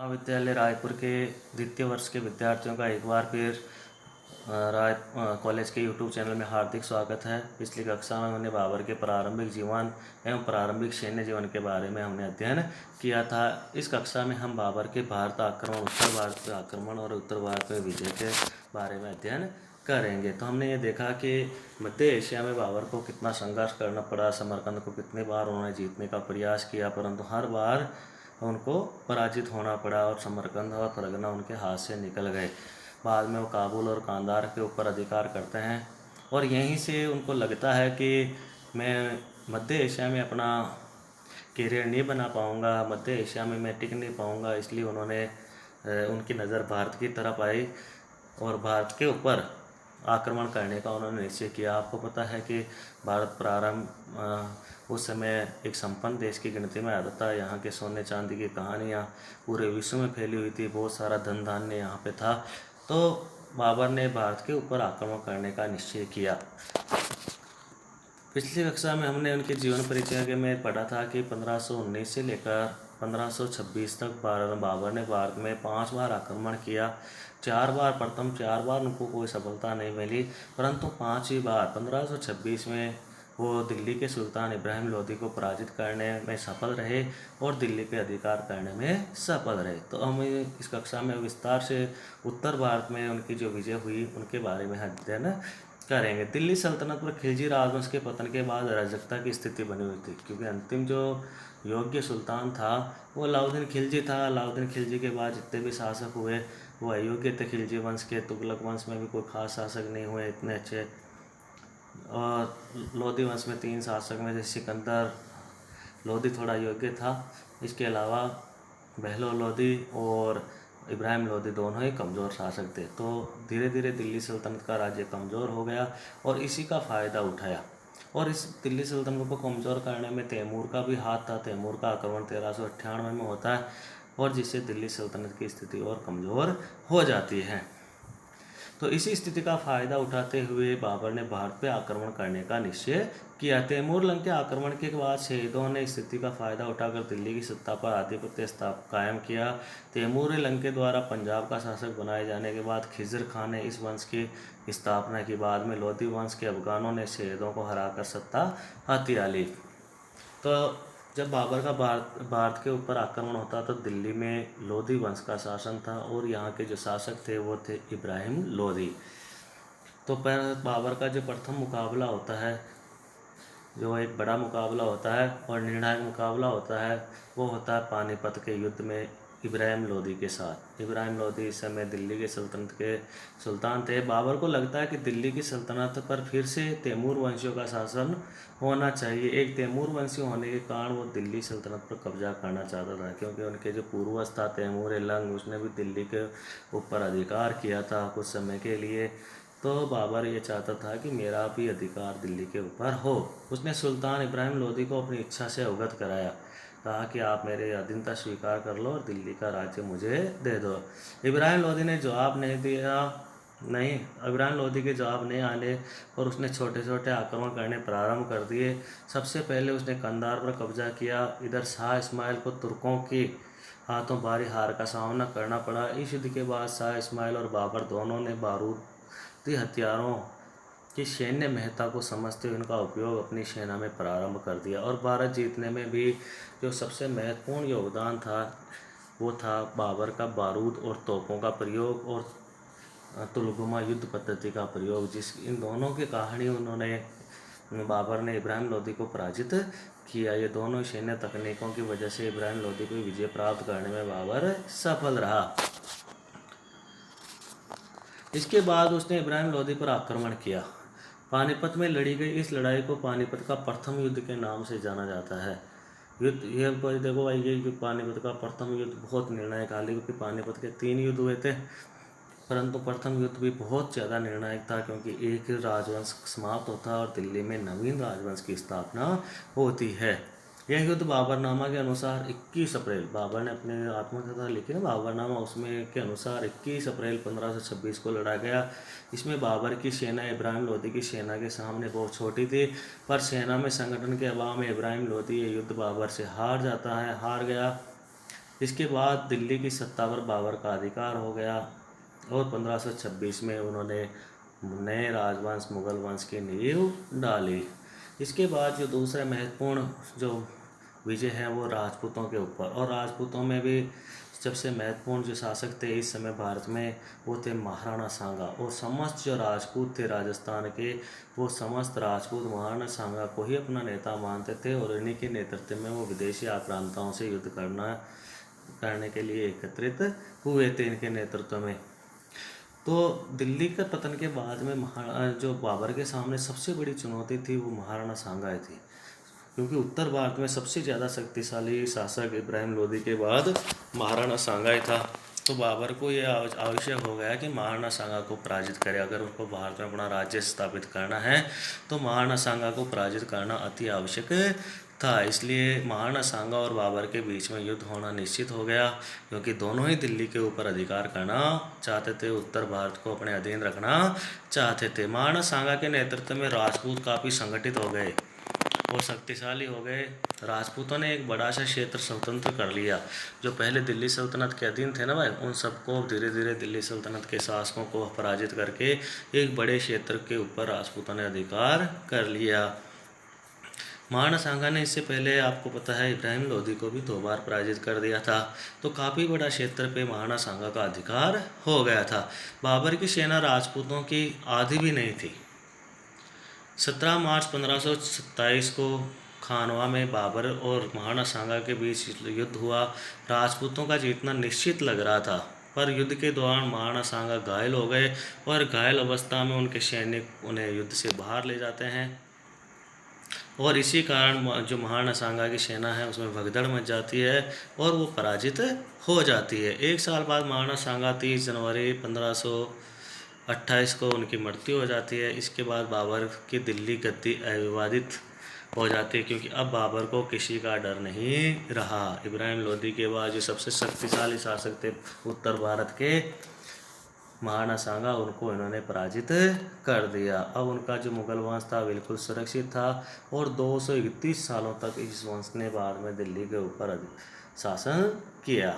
महाविद्यालय रायपुर के द्वितीय वर्ष के विद्यार्थियों का एक बार फिर राय कॉलेज के यूट्यूब चैनल में हार्दिक स्वागत है। पिछली कक्षा में हमने बाबर के प्रारंभिक जीवन एवं प्रारंभिक सैन्य जीवन के बारे में हमने अध्ययन किया था। इस कक्षा में हम बाबर के भारत आक्रमण, उत्तर भारत पे आक्रमण और उत्तर भारत में विजय के बारे में अध्ययन करेंगे। तो हमने ये देखा कि मध्य एशिया में बाबर को कितना संघर्ष करना पड़ा, समरकंद को कितनी बार उन्होंने जीतने का प्रयास किया, परंतु हर बार उनको पराजित होना पड़ा और समरकंद और फरगना उनके हाथ से निकल गए। बाद में वो काबुल और कांधार के ऊपर अधिकार करते हैं और यहीं से उनको लगता है कि मैं मध्य एशिया में अपना करियर नहीं बना पाऊँगा, मध्य एशिया में मैं टिक नहीं पाऊँगा। इसलिए उन्होंने उनकी नज़र भारत की तरफ आई और भारत के ऊपर आक्रमण करने का उन्होंने निश्चय किया। आपको पता है कि भारत प्रारंभ उस समय एक संपन्न देश की गिनती में आता था। यहाँ के सोने चांदी की कहानियाँ पूरे विश्व में फैली हुई थी, बहुत सारा धन धान्य यहाँ पे था। तो बाबर ने भारत के ऊपर आक्रमण करने का निश्चय किया। पिछली कक्षा में हमने उनके जीवन परिचय के में पढ़ा था कि 1519 से लेकर 1526 तक बाबर ने भारत में 5 बार आक्रमण किया। प्रथम 4 बार उनको कोई सफलता नहीं मिली, परंतु 5वीं बार 1526 में वो दिल्ली के सुल्तान इब्राहिम लोदी को पराजित करने में सफल रहे और दिल्ली पे अधिकार करने में सफल रहे। तो हम इस कक्षा में विस्तार से उत्तर भारत में उनकी जो विजय हुई उनके बारे में अध्ययन करेंगे। दिल्ली सल्तनत पर खिलजी राजवंश के पतन के बाद अराजकता की स्थिति बनी हुई थी, क्योंकि अंतिम जो योग्य सुल्तान था वो अलाउद्दीन खिलजी था। अलाउद्दीन खिलजी के बाद जितने भी शासक हुए वो अयोग्य थे खिलजी वंश के। तुगलक वंश में भी कोई खास शासक नहीं हुए इतने अच्छे। और लोधी वंश में 3 शासक में जैसे सिकंदर लोधी थोड़ा योग्य था, इसके अलावा बहलोल लोधी और इब्राहिम लोधी दोनों ही कमज़ोर शासक थे। तो धीरे धीरे दिल्ली सल्तनत का राज्य कमज़ोर हो गया और इसी का फ़ायदा उठाया। और इस दिल्ली सल्तनत को कमज़ोर करने में तैमूर का भी हाथ था। तैमूर का आक्रमण 1398 में होता है और जिससे दिल्ली सल्तनत की स्थिति और कमज़ोर हो जाती है। तो इसी स्थिति का फ़ायदा उठाते हुए बाबर ने भारत पर आक्रमण करने का निश्चय किया। तैमूर लंग के आक्रमण के बाद शहीदों ने स्थिति का फ़ायदा उठाकर दिल्ली की सत्ता पर आधिपत्य कायम किया। तैमूर लंग के द्वारा पंजाब का शासक बनाए जाने के बाद खिज़र खान ने इस वंश की स्थापना की। बाद में लोधी वंश के अफगानों ने शहीदों को हराकर सत्ता हथिया ली। तो जब बाबर का भारत के ऊपर आक्रमण होता तो दिल्ली में लोधी वंश का शासन था और यहाँ के जो शासक थे वो थे इब्राहिम लोधी। तो बाबर का जो प्रथम मुकाबला होता है, जो एक बड़ा मुकाबला होता है और निर्णायक मुकाबला होता है, वो होता है पानीपत के युद्ध में इब्राहिम लोधी के साथ। इब्राहिम लोधी इस समय दिल्ली के सल्तनत के सुल्तान थे। बाबर को लगता है कि दिल्ली की सल्तनत पर फिर से तैमूर वंशियों का शासन होना चाहिए। एक तैमूर वंशी होने के कारण वो दिल्ली सल्तनत पर कब्जा करना चाहता था, क्योंकि उनके जो पूर्वज था तैमूर लंग, उसने भी दिल्ली के ऊपर अधिकार किया था कुछ समय के लिए। तो बाबर ये चाहता था कि मेरा भी अधिकार दिल्ली के ऊपर हो। उसने सुल्तान इब्राहिम लोधी को अपनी इच्छा से अवगत कराया, कहा कि आप मेरे अधीनता स्वीकार कर लो और दिल्ली का राज्य मुझे दे दो। इब्राहिम लोधी ने जवाब नहीं दिया। इब्राहिम लोधी के जवाब नहीं आने और उसने छोटे छोटे आक्रमण करने प्रारंभ कर दिए। सबसे पहले उसने कंधार पर कब्जा किया। इधर शाह इस्माइल को तुर्कों के हाथों भारी हार का सामना करना पड़ा। इस युद्ध के बाद शाह इस्माइल और बाबर दोनों ने बारूदी हथियारों की सैन्य महत्ता को समझते हुए उनका उपयोग अपनी सेना में प्रारंभ कर दिया। और भारत जीतने में भी जो सबसे महत्वपूर्ण योगदान था वो था बाबर का बारूद और तोपों का प्रयोग और तुलगुमा युद्ध पद्धति का प्रयोग। इन दोनों की कहानी बाबर ने इब्राहिम लोधी को पराजित किया। ये दोनों सैन्य तकनीकों की वजह से इब्राहिम लोधी को विजय प्राप्त करने में बाबर सफल रहा। इसके बाद उसने इब्राहिम लोधी पर आक्रमण किया। पानीपत में लड़ी गई इस लड़ाई को पानीपत का प्रथम युद्ध के नाम से जाना जाता है। ये देखो भाई, ये पानीपत का प्रथम युद्ध बहुत निर्णायक, हालांकि क्योंकि पानीपत के 3 युद्ध हुए थे, परंतु प्रथम युद्ध भी बहुत ज़्यादा निर्णायक था, क्योंकि एक राजवंश समाप्त होता है और दिल्ली में नवीन राजवंश की स्थापना होती है। यह युद्ध बाबरनामा के अनुसार 21 अप्रैल, बाबर ने अपने आत्मकथा लिखी ना बाबरनामा, उसमें के अनुसार 21 अप्रैल 1526 को लड़ा गया। इसमें बाबर की सेना इब्राहिम लोधी की सेना के सामने बहुत छोटी थी, पर सेना में संगठन के अभाव में इब्राहिम लोधी ये युद्ध बाबर से हार गया। इसके बाद दिल्ली की सत्ता पर बाबर का अधिकार हो गया और 1526 में उन्होंने नए राजवंश मुगल वंश की नींव डाली। इसके बाद जो दूसरे महत्वपूर्ण जो विजय हैं वो राजपूतों के ऊपर, और राजपूतों में भी सबसे महत्वपूर्ण जो शासक थे इस समय भारत में वो थे महाराणा सांगा। और समस्त जो राजपूत थे राजस्थान के, वो समस्त राजपूत महाराणा सांगा को ही अपना नेता मानते थे और इन्हीं के नेतृत्व में वो विदेशी आक्रांताओं से युद्ध करने के लिए एकत्रित हुए थे इनके नेतृत्व में। तो दिल्ली के पतन के बाद में जो बाबर के सामने सबसे बड़ी चुनौती थी वो महाराणा सांगा थी, क्योंकि उत्तर भारत में सबसे ज़्यादा शक्तिशाली शासक इब्राहिम लोदी के बाद महाराणा सांगा ही था। तो बाबर को यह आवश्यक हो गया कि महाराणा सांगा को पराजित करे। अगर उनको भारत में अपना राज्य स्थापित करना है तो महाराणा सांगा को पराजित करना अति आवश्यक था। इसलिए महाराणा सांगा और बाबर के बीच में युद्ध होना निश्चित हो गया, क्योंकि दोनों ही दिल्ली के ऊपर अधिकार करना चाहते थे, उत्तर भारत को अपने अधीन रखना चाहते थे। महाराणा सांगा के नेतृत्व में राजपूत काफ़ी संगठित हो गए और शक्तिशाली हो गए। राजपूतों ने एक बड़ा सा क्षेत्र स्वतंत्र कर लिया। जो पहले दिल्ली सल्तनत के अधीन थे ना भाई, उन सबको धीरे धीरे दिल्ली सल्तनत के शासकों को पराजित करके एक बड़े क्षेत्र के ऊपर राजपूतों ने अधिकार कर लिया। महाराणा सांगा ने इससे पहले आपको पता है इब्राहिम लोदी को भी 2 बार पराजित कर दिया था। तो काफ़ी बड़ा क्षेत्र पे महाराणा सांगा का अधिकार हो गया था। बाबर की सेना राजपूतों की आधी भी नहीं थी। 17 मार्च 1527 को खानवा में बाबर और महाराणा सांगा के बीच युद्ध हुआ। राजपूतों का जीतना निश्चित लग रहा था, पर युद्ध के दौरान महाराणा सांगा घायल हो गए और घायल अवस्था में उनके सैनिक उन्हें युद्ध से बाहर ले जाते हैं और इसी कारण जो महाराणा सांगा की सेना है उसमें भगदड़ मच जाती है और वो पराजित हो जाती है। 1 साल बाद महाराणा सांगा 30 जनवरी 1528 को उनकी मृत्यु हो जाती है। इसके बाद बाबर की दिल्ली गद्दी अविवादित हो जाती है, क्योंकि अब बाबर को किसी का डर नहीं रहा। इब्राहिम लोदी के बाद जो सबसे शक्तिशाली शासक थे उत्तर भारत के महाराणा सांगा, उनको इन्होंने पराजित कर दिया। अब उनका जो मुगल वंश था बिल्कुल सुरक्षित था और 231 सालों तक इस वंश ने बाद में दिल्ली के ऊपर शासन किया।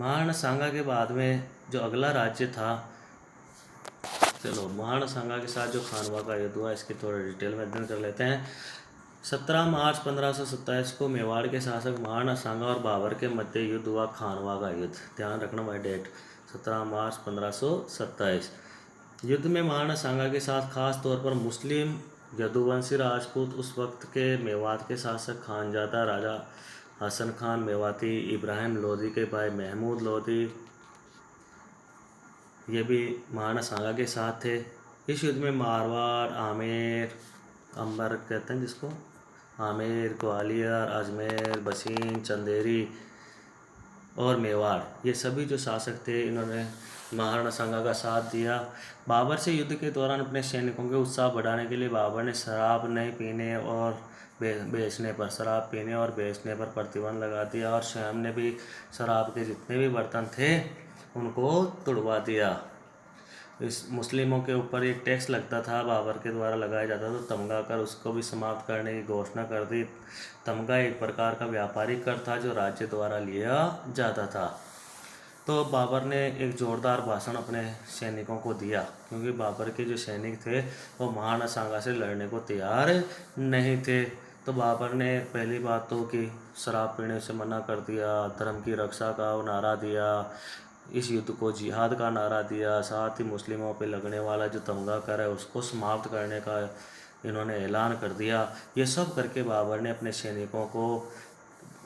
महाराणा सांगा के बाद में जो अगला राज्य था, चलो महाराणा सांगा के साथ जो खानवा का युद्ध हुआ इसके थोड़ा डिटेल में अध्ययन कर लेते हैं। 17 मार्च 1527 को मेवाड़ के शासक महाराणा सांगा और बाबर के मध्य युद्ध हुआ, खानवा का युद्ध। ध्यान रखना भाई डेट, 17 मार्च 1527। युद्ध में महाराणा सांगा के साथ खास तौर पर मुस्लिम यदुवंशी राजपूत, उस वक्त के मेवात के शासक खानजादा राजा हसन खान मेवाती, इब्राहिम लोदी के भाई महमूद लोदी, ये भी महाराणा सांगा के साथ थे। इस युद्ध में मारवाड़, आमेर, अंबर कहते हैं जिसको, आमेर, ग्वालियर, अजमेर, बसीन, चंदेरी और मेवाड़, ये सभी जो शासक थे इन्होंने महाराणा सांगा का साथ दिया। बाबर से युद्ध के दौरान अपने सैनिकों के उत्साह बढ़ाने के लिए बाबर ने शराब पीने और बेचने पर प्रतिबंध लगा दिया और स्वयं ने भी शराब के जितने भी बर्तन थे उनको तुड़वा दिया। इस मुस्लिमों के ऊपर एक टैक्स लगता था, बाबर के द्वारा लगाया जाता था, तो तमगा कर उसको भी समाप्त करने की घोषणा कर दी। तमगा एक प्रकार का व्यापारिक कर था जो राज्य द्वारा लिया जाता था। तो बाबर ने एक जोरदार भाषण अपने सैनिकों को दिया, क्योंकि बाबर के जो सैनिक थे वो महाराणा सांगा से लड़ने को तैयार नहीं थे। तो बाबर ने पहली बात तो कि शराब पीने से मना कर दिया, धर्म की रक्षा का नारा दिया, इस युद्ध को जिहाद का नारा दिया, साथ ही मुस्लिमों पे लगने वाला जो तमगा कर है उसको समाप्त करने का इन्होंने ऐलान कर दिया। ये सब करके बाबर ने अपने सैनिकों को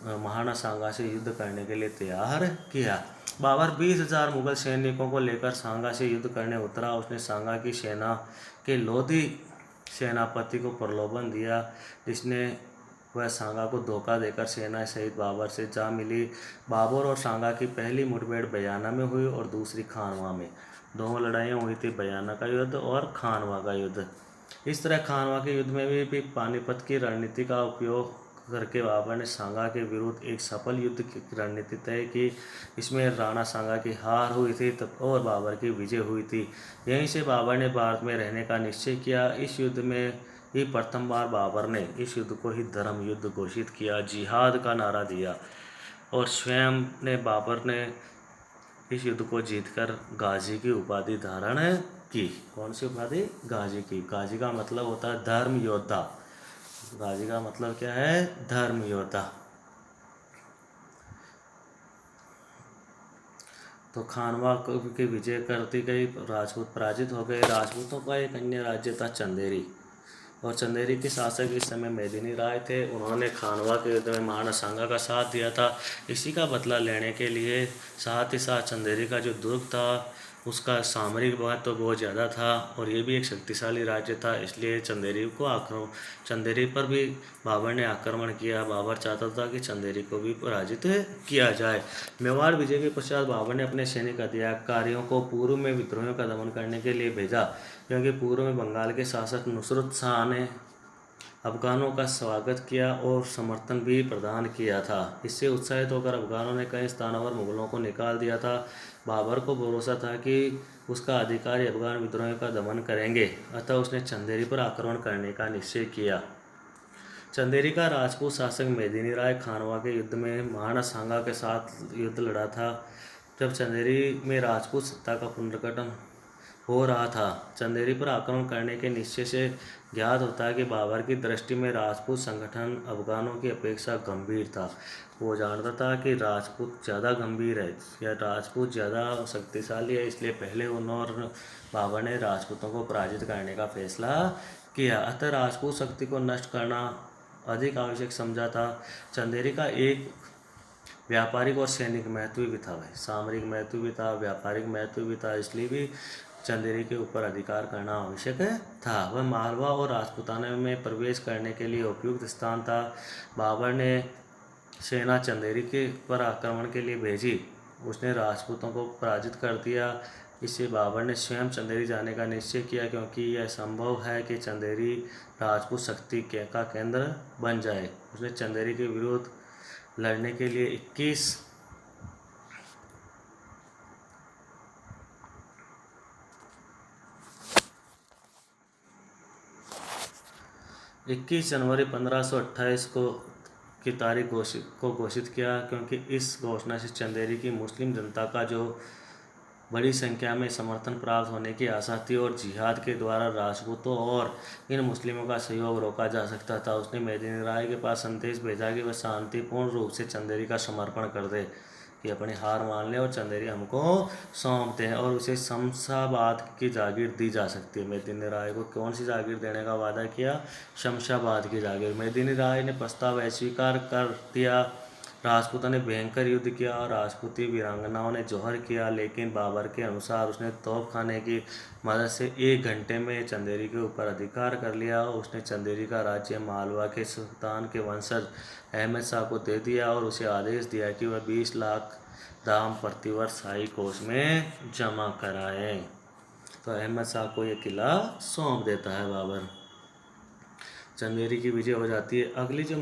महाराणा सांगा से युद्ध करने के लिए तैयार किया। बाबर 20,000 मुगल सैनिकों को लेकर सांगा से युद्ध करने उतरा। उसने सांगा की सेना के लोधी सेनापति को प्रलोभन दिया, जिसने वह सांगा को धोखा देकर सेना सहित बाबर से जा मिली। बाबर और सांगा की पहली मुठभेड़ बयाना में हुई और दूसरी खानवा में। दोनों लड़ाइयाँ हुई थी, बयाना का युद्ध और खानवा का युद्ध। इस तरह खानवा के युद्ध में भी पानीपत की रणनीति का उपयोग करके बाबर ने सांगा के विरुद्ध एक सफल युद्ध की रणनीति तय की। इसमें राणा सांगा की हार हुई थी तब और बाबर की विजय हुई थी। यहीं से बाबर ने भारत में रहने का निश्चय किया। इस युद्ध में ही प्रथम बार बाबर ने इस युद्ध को ही धर्म युद्ध घोषित किया, जिहाद का नारा दिया और स्वयं ने बाबर ने इस युद्ध को जीतकर गाजी की उपाधि धारण की। कौन सी उपाधि? गाजी की। गाजी का मतलब होता है धर्म योद्धा। गाजी का मतलब क्या है? धर्म योद्धा। तो खानवा के विजय करती गई, राजपूत पराजित हो गए। राजपूतों का एक अन्य राज्य था चंदेरी, और चंदेरी के शासक इस समय मेदिनी राय थे। उन्होंने खानवा के युद्ध में महाराणा सांगा का साथ दिया था। इसी का बदला लेने के लिए साथ ही साथ चंदेरी का जो दुर्ग था उसका सामरिक महत्व तो बहुत ज़्यादा था, और ये भी एक शक्तिशाली राज्य था, इसलिए चंदेरी पर भी बाबर ने आक्रमण किया। बाबर चाहता था कि चंदेरी को भी पराजित किया जाए। मेवाड़ विजय के पश्चात बाबर ने अपने सैनिक अधिकारियों को पूर्व में विद्रोहियों का दमन करने के लिए भेजा, क्योंकि पूर्व में बंगाल के शासक नुसरत शाह ने अफगानों का स्वागत किया और समर्थन भी प्रदान किया था। इससे उत्साहित होकर अफगानों ने कई स्थानों पर मुगलों को निकाल दिया था। बाबर को भरोसा था कि उसका अधिकारी अफगान विद्रोहियों का दमन करेंगे, अतः उसने चंदेरी पर आक्रमण करने का निश्चय किया। चंदेरी का राजपूत शासक मेदिनी राय खानवा के युद्ध में महाराणा सांगा के साथ युद्ध लड़ा था। जब चंदेरी में राजपूत सत्ता का पुनर्गठन हो रहा था, चंदेरी पर आक्रमण करने के निश्चय से ज्ञात होता है कि बाबर की दृष्टि में राजपूत संगठन अफगानों की अपेक्षा गंभीर था। वो जानता था कि राजपूत ज़्यादा गंभीर है या राजपूत ज़्यादा शक्तिशाली है, इसलिए पहले उन्होंने बाबर ने राजपूतों को पराजित करने का फैसला किया। अतः राजपूत शक्ति को नष्ट करना अधिक आवश्यक समझा था। चंदेरी का एक व्यापारिक और सैनिक महत्व भी था, भाई सामरिक महत्व भी था, व्यापारिक महत्व भी था, इसलिए भी चंदेरी के ऊपर अधिकार करना आवश्यक था। वह मालवा और राजपूताना में प्रवेश करने के लिए उपयुक्त स्थान था। बाबर ने सेना चंदेरी के पर आक्रमण के लिए भेजी। उसने राजपूतों को पराजित कर दिया। इससे बाबर ने स्वयं चंदेरी जाने का निश्चय किया, क्योंकि यह संभव है कि चंदेरी राजपूत शक्ति का केंद्र बन जाए। उसने चंदेरी के विरुद्ध लड़ने के लिए 21 जनवरी 1528 की तारीख घोषित किया, क्योंकि इस घोषणा से चंदेरी की मुस्लिम जनता का जो बड़ी संख्या में समर्थन प्राप्त होने की आशा थी और जिहाद के द्वारा राजपूतों और इन मुस्लिमों का सहयोग रोका जा सकता था। उसने मेदिनी राय के पास संदेश भेजा कि वह शांतिपूर्ण रूप से चंदेरी का समर्पण कर दे, कि अपनी हार मान ले और चंदेरी हमको सौंप दें, और उसे शमशाबाद की जागीर दी जा सकती है। मेदिनी राय को कौन सी जागीर देने का वादा किया? शमशाबाद की जागीर। मेदिनी राय ने प्रस्ताव अस्वीकार कर दिया। राजपूतों ने भयंकर युद्ध किया और राजपूती वीरांगनाओं ने जौहर किया, लेकिन बाबर के अनुसार उसने तोप खाने की मदद से 1 घंटे में चंदेरी के ऊपर अधिकार कर लिया। उसने चंदेरी का राज्य मालवा के सुल्तान के वंशज अहमद शाह को दे दिया और उसे आदेश दिया कि वह 20 लाख दाम प्रतिवर्ष शाही कोष में जमा कराए। तो अहमद शाह को यह किला सौंप देता है बाबर। चंदेरी की विजय हो जाती है। अगली जो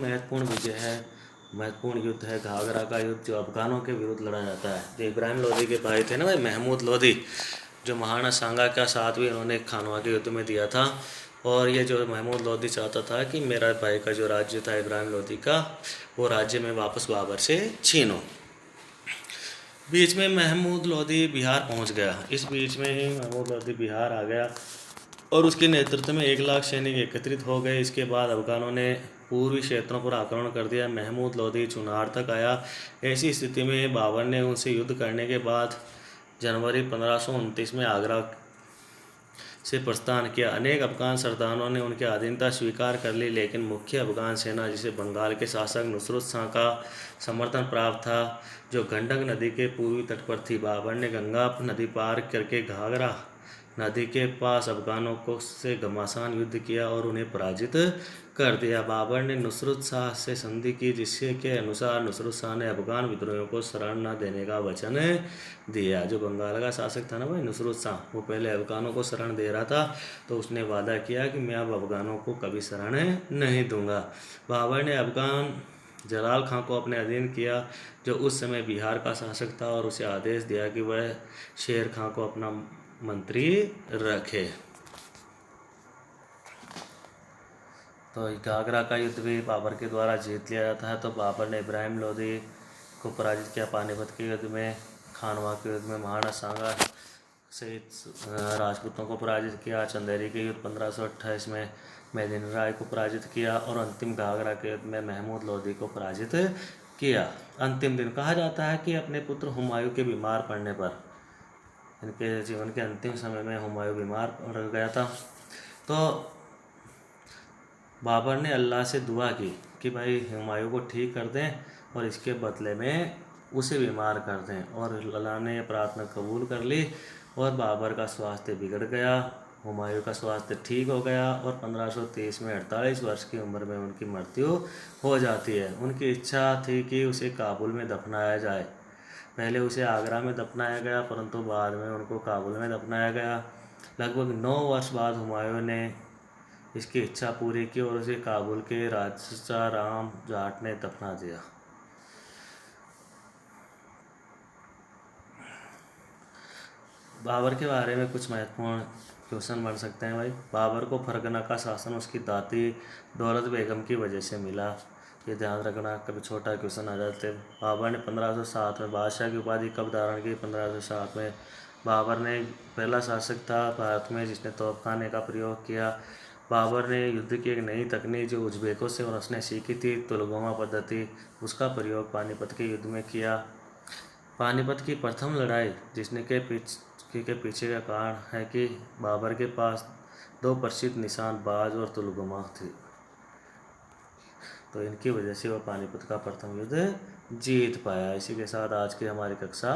महत्वपूर्ण युद्ध है घाघरा का युद्ध, जो अफगानों के विरुद्ध लड़ा जाता है। जो इब्राहिम लोदी के भाई थे ना भाई, महमूद लोदी, जो महाराणा सांगा का साथ भी उन्होंने खानवा के युद्ध में दिया था। और ये जो महमूद लोदी चाहता था कि मेरा भाई का जो राज्य था इब्राहिम लोदी का, वो राज्य में वापस बाबर से छीनो। बीच में महमूद लोदी बिहार पहुंच गया। इस बीच में ही महमूद लोदी बिहार आ गया और उसके नेतृत्व में 1 लाख सैनिक एकत्रित हो गए। इसके बाद अफगानों ने पूर्वी क्षेत्रों पर आक्रमण कर दिया। महमूद लोदी चुनार तक आया। ऐसी स्थिति में बाबर ने उनसे युद्ध करने के बाद जनवरी 1529 में आगरा से प्रस्थान किया। अनेक अफगान सरदारों ने उनकी अधीनता स्वीकार कर ली, लेकिन मुख्य अफगान सेना, जिसे बंगाल के शासक नुसरत शाह का समर्थन प्राप्त था, जो गंडक नदी के पूर्वी तट पर थी। बाबर ने गंगा नदी पार करके घाघरा नदी के पास अफगानों से घमासान युद्ध किया और उन्हें पराजित कर दिया। बाबर ने नुसरत शाह से संधि की, जिसके अनुसार नुसरत शाह ने अफगान विद्रोहियों को शरण न देने का वचन दिया। जो बंगाल का शासक था ना भाई नुसरत शाह, वो पहले अफगानों को शरण दे रहा था, तो उसने वादा किया कि मैं अब अफगानों को कभी शरण नहीं दूंगा। बाबर ने अफगान जलाल खां को अपने अधीन किया, जो उस समय बिहार का शासक था, और उसे आदेश दिया कि वह शेर खां को अपना मंत्री रखे। तो घाघरा का युद्ध भी बाबर के द्वारा जीत लिया जाता है। तो बाबर ने इब्राहिम लोदी को पराजित किया पानीपत के युद्ध में, खानवा के युद्ध में महाराणा सांगा सहित राजपूतों को पराजित किया, चंदेरी के युद्ध 1528 में मेदिनी राय को पराजित किया और अंतिम घाघरा के युद्ध में महमूद लोदी को पराजित किया। अंतिम दिन कहा जाता है कि अपने पुत्र हुमायूं के बीमार पड़ने पर, इनके जीवन के अंतिम समय में हुमायूं बीमार पड़ गया था, तो बाबर ने अल्लाह से दुआ की कि भाई हुमायूं को ठीक कर दें और इसके बदले में उसे बीमार कर दें, और अल्लाह ने प्रार्थना कबूल कर ली और बाबर का स्वास्थ्य बिगड़ गया, हुमायूं का स्वास्थ्य ठीक हो गया और 1523 में 48 वर्ष की उम्र में उनकी मृत्यु हो जाती है। उनकी इच्छा थी कि उसे काबुल में दफनाया जाए। पहले उसे आगरा में दफनाया गया, परंतु बाद में उनको काबुल में दफनाया गया। लगभग 9 वर्ष बाद हुमायूं ने इसकी इच्छा पूरी की और उसे काबुल के राजा राम जाट ने दफना दिया। बाबर के बारे में कुछ महत्वपूर्ण क्वेश्चन बन सकते हैं भाई। बाबर को फरगना का शासन उसकी दादी दौलत बेगम की वजह से मिला, ये ध्यान रखना, कभी छोटा क्वेश्चन आ जाते। बाबर ने 1507 में बादशाह की उपाधि कब धारण की? 1507 में। बाबर ने पहला शासक था भारत में जिसने तोपखाने का प्रयोग किया। बाबर ने युद्ध की एक नई तकनीक जो उज़्बेकों से उसने सीखी थी, तुलगोमा पद्धति, उसका प्रयोग पानीपत के युद्ध में किया। पानीपत की प्रथम लड़ाई जिसने के पीछे का कारण है कि बाबर के पास 2 प्रसिद्ध निशान बाज और तुलगोमा थी, तो इनकी वजह से वह पानीपत का प्रथम युद्ध जीत पाया। इसी के साथ आज की हमारी कक्षा